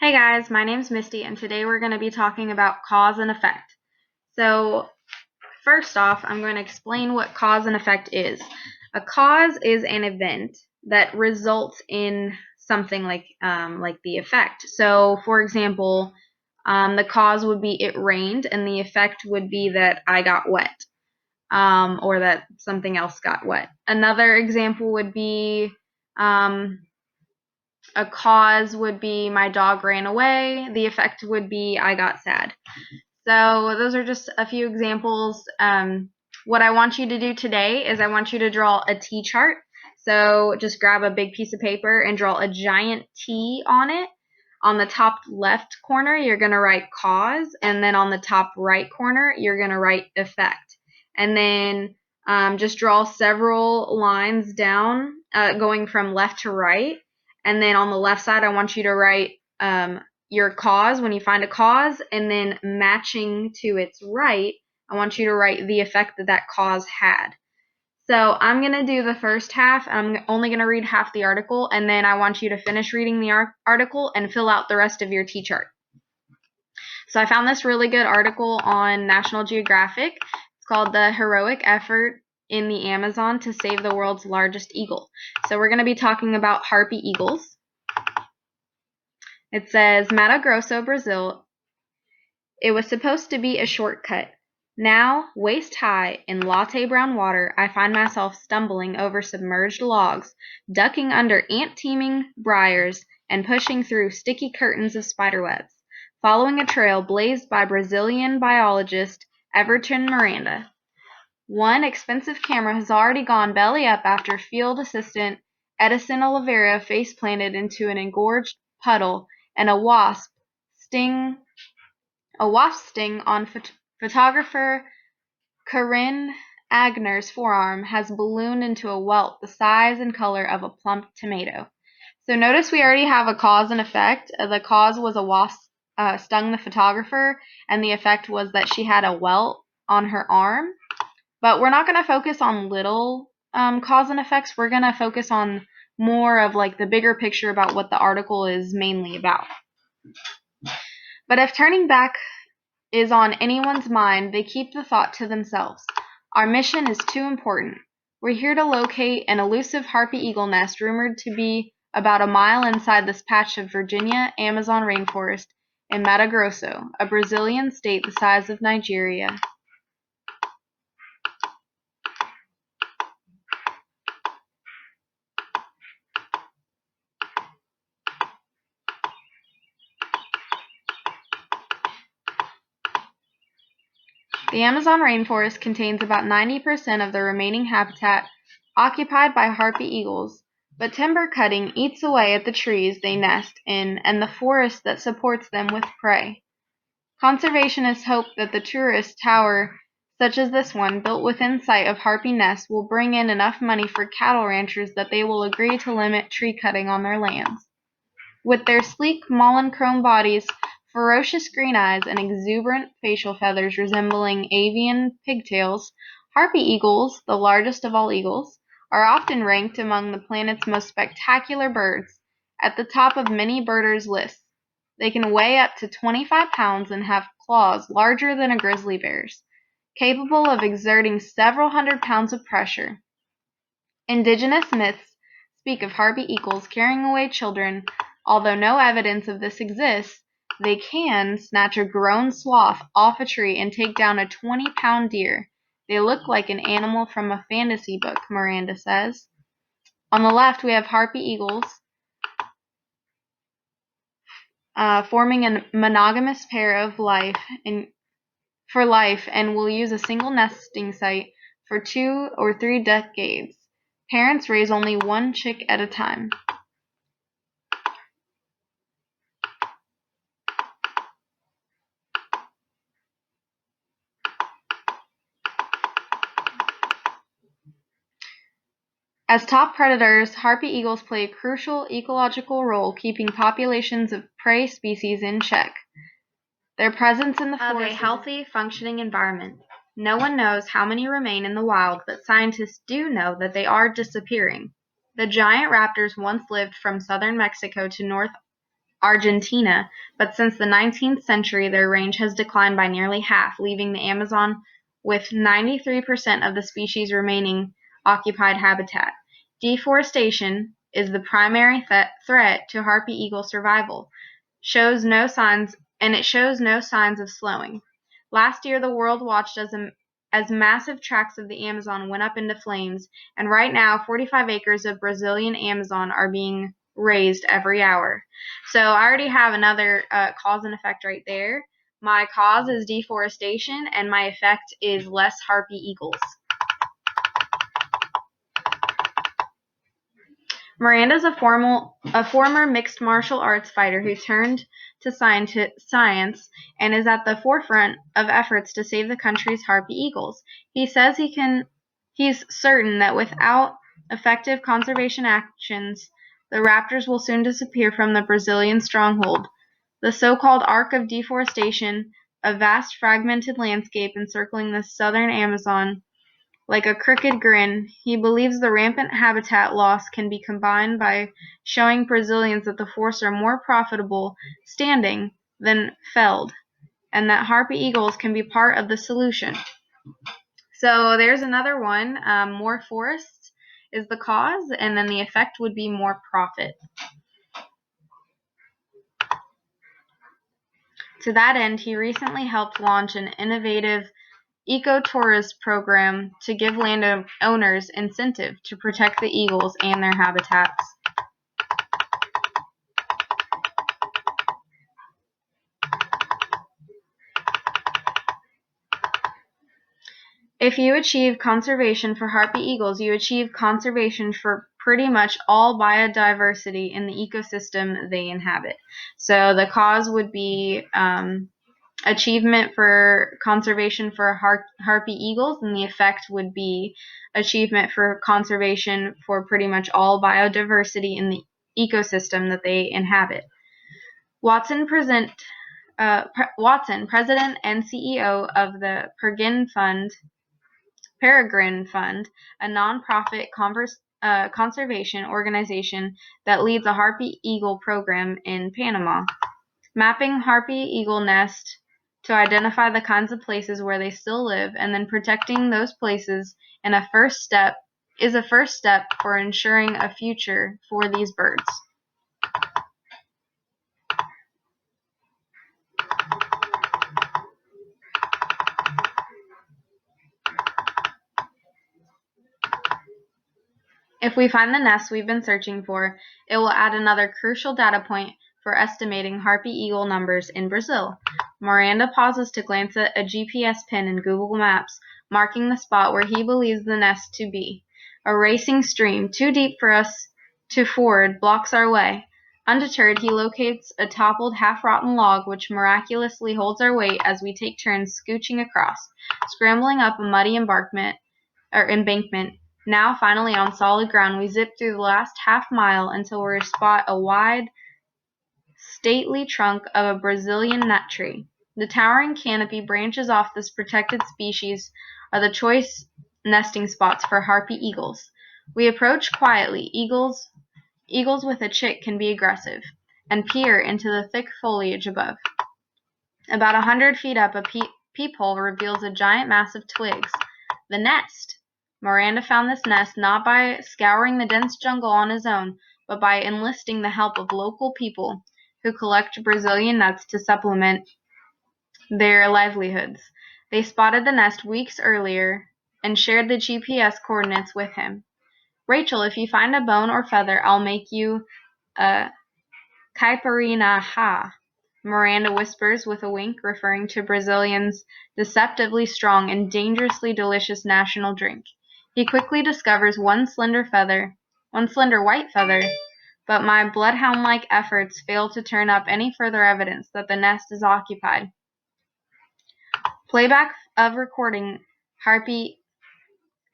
Hey guys, my name's Misty, and today we're going to be talking about cause and effect. So, first off, I'm going to explain what cause and effect is. A cause is an event that results in something like the effect. So, for example, the cause would be it rained, and the effect would be that I got wet, or that something else got wet. Another example would be a cause would be my dog ran away. The effect would be I got sad. So those are just a few examples. What I want you to do today is I want you to draw a T chart. So just grab a big piece of paper and draw a giant T on it. On the top left corner, you're going to write cause, and then on the top right corner, you're going to write effect. And then just draw several lines down going from left to right. And then on the left side, I want you to write your cause when you find a cause, and then matching to its right, I want you to write the effect that that cause had. So I'm going to do the first half. I'm only going to read half the article, and then I want you to finish reading the article and fill out the rest of your T-chart. So I found this really good article on National Geographic. It's called The Heroic Effort in the Amazon to Save the World's Largest Eagle. So we're going to be talking about harpy eagles. It says, Mato Grosso, Brazil. It was supposed to be a shortcut. Now, waist high in latte brown water, I find myself stumbling over submerged logs, ducking under ant-teeming briars, and pushing through sticky curtains of spiderwebs, following a trail blazed by Brazilian biologist Everton Miranda. One expensive camera has already gone belly up after field assistant Edison Oliveira face-planted into an engorged puddle, and a wasp sting on photographer Corinne Agner's forearm has ballooned into a welt the size and color of a plump tomato. So notice we already have a cause and effect. The cause was a wasp stung the photographer, and the effect was that she had a welt on her arm. But we're not going to focus on little cause and effects. We're going to focus on more of like the bigger picture about what the article is mainly about. But if turning back is on anyone's mind, they keep the thought to themselves. Our mission is too important. We're here to locate an elusive harpy eagle nest rumored to be about a mile inside this patch of Virginia Amazon rainforest in Mato Grosso, a Brazilian state the size of Nigeria. The Amazon rainforest contains about 90% of the remaining habitat occupied by harpy eagles, but timber cutting eats away at the trees they nest in and the forest that supports them with prey. Conservationists hope that the tourist tower, such as this one, built within sight of harpy nests, will bring in enough money for cattle ranchers that they will agree to limit tree cutting on their lands. With their sleek Mollen-chrome bodies, ferocious green eyes, and exuberant facial feathers resembling avian pigtails, harpy eagles, the largest of all eagles, are often ranked among the planet's most spectacular birds, at the top of many birders' lists. They can weigh up to 25 pounds and have claws larger than a grizzly bear's, capable of exerting several hundred pounds of pressure. Indigenous myths speak of harpy eagles carrying away children. Although no evidence of this exists, they can snatch a grown sloth off a tree and take down a 20-pound deer. They look like an animal from a fantasy book, Miranda says. On the left, we have harpy eagles forming a monogamous pair of for life and will use a single nesting site for 2 or 3 decades. Parents raise only one chick at a time. As top predators, harpy eagles play a crucial ecological role keeping populations of prey species in check. Their presence in the forest of a healthy, functioning environment. No one knows how many remain in the wild, but scientists do know that they are disappearing. The giant raptors once lived from southern Mexico to North Argentina, but since the 19th century their range has declined by nearly half, leaving the Amazon with 93% of the species remaining occupied habitat. Deforestation is the primary threat to harpy eagle survival, shows no signs of slowing. Last year, the world watched as massive tracts of the Amazon went up into flames, and right now, 45 acres of Brazilian Amazon are being razed every hour. So I already have another cause and effect right there. My cause is deforestation, and my effect is less harpy eagles. Miranda's a former mixed martial arts fighter who turned to science and is at the forefront of efforts to save the country's harpy eagles. He says he's certain that without effective conservation actions, the raptors will soon disappear from the Brazilian stronghold. The so-called arc of deforestation, a vast fragmented landscape encircling the southern Amazon, like a crooked grin. He believes the rampant habitat loss can be combined by showing Brazilians that the forests are more profitable standing than felled, and that harpy eagles can be part of the solution. So there's another one. More forests is the cause, and then the effect would be more profit. To that end, he recently helped launch an innovative eco-tourist program to give landowners incentive to protect the eagles and their habitats. If you achieve conservation for harpy eagles, you achieve conservation for pretty much all biodiversity in the ecosystem they inhabit. So the cause would be achievement for conservation for harpy eagles, and the effect would be achievement for conservation for pretty much all biodiversity in the ecosystem that they inhabit. Watson, President and CEO of the Peregrine Fund, a nonprofit conservation organization that leads a harpy eagle program in Panama. Mapping harpy eagle nest to identify the kinds of places where they still live, and then protecting those places is a first step for ensuring a future for these birds. If we find the nest we've been searching for, it will add another crucial data point for estimating harpy eagle numbers in Brazil. Miranda pauses to glance at a GPS pin in Google Maps, marking the spot where he believes the nest to be. A racing stream, too deep for us to ford, blocks our way. Undeterred, he locates a toppled, half-rotten log which miraculously holds our weight as we take turns scooching across, scrambling up a muddy embankment. Now finally on solid ground, we zip through the last half-mile until we spot a wide, stately trunk of a Brazilian nut tree. The towering canopy branches off this protected species are the choice nesting spots for harpy eagles. We approach quietly. Eagles with a chick can be aggressive, and peer into the thick foliage above. About 100 feet up, a peephole reveals a giant mass of twigs. The nest! Miranda found this nest not by scouring the dense jungle on his own, but by enlisting the help of local people who collect Brazilian nuts to supplement their livelihoods. They spotted the nest weeks earlier and shared the GPS coordinates with him. Rachel, if you find a bone or feather, I'll make you a caipirinha ha, Miranda whispers with a wink, referring to Brazilians' deceptively strong and dangerously delicious national drink. He quickly discovers one slender white feather, but my bloodhound-like efforts fail to turn up any further evidence that the nest is occupied. Playback of recording harpy.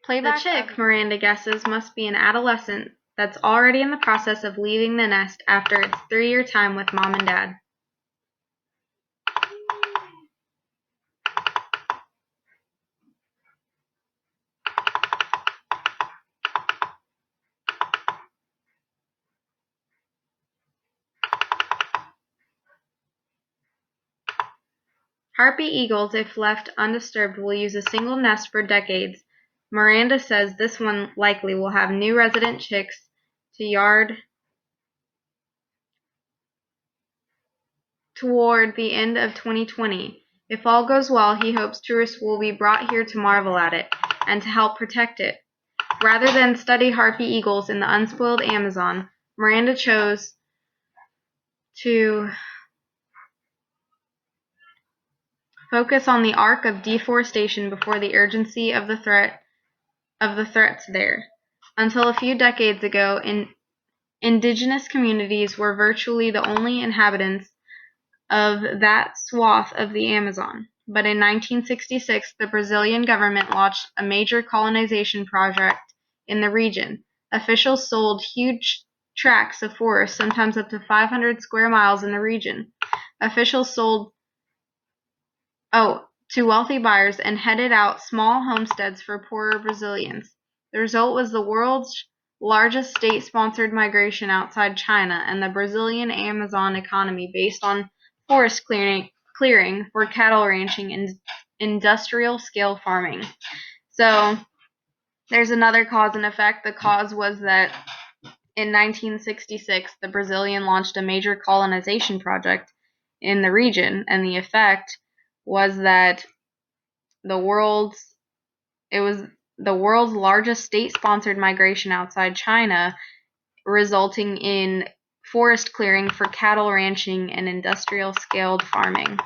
The chick, Miranda guesses, must be an adolescent that's already in the process of leaving the nest after its 3-year time with mom and dad. Harpy eagles, if left undisturbed, will use a single nest for decades. Miranda says this one likely will have new resident chicks to yard toward the end of 2020. If all goes well, he hopes tourists will be brought here to marvel at it and to help protect it. Rather than study harpy eagles in the unspoiled Amazon, Miranda chose to focus on the arc of deforestation before the urgency of the threats there. Until a few decades ago, indigenous communities were virtually the only inhabitants of that swath of the Amazon. But in 1966, the Brazilian government launched a major colonization project in the region. Officials sold huge tracts of forest, sometimes up to 500 square miles in the region. Officials sold to wealthy buyers and headed out small homesteads for poorer Brazilians. The result was the world's largest state-sponsored migration outside China and the Brazilian Amazon economy based on forest clearing for cattle ranching and industrial-scale farming. So there's another cause and effect. The cause was that in 1966, the Brazilian launched a major colonization project in the region, and the effect was that it was the world's largest state-sponsored migration outside China, resulting in forest clearing for cattle ranching and industrial-scaled farming.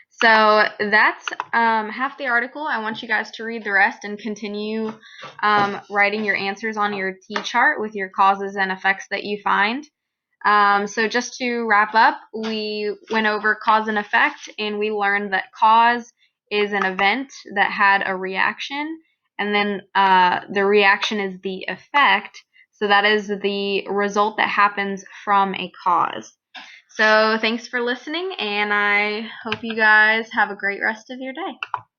So that's half the article. I want you guys to read the rest and continue writing your answers on your T-chart with your causes and effects that you find. So just to wrap up, we went over cause and effect, and we learned that cause is an event that had a reaction, and then the reaction is the effect. So that is the result that happens from a cause. So thanks for listening, and I hope you guys have a great rest of your day.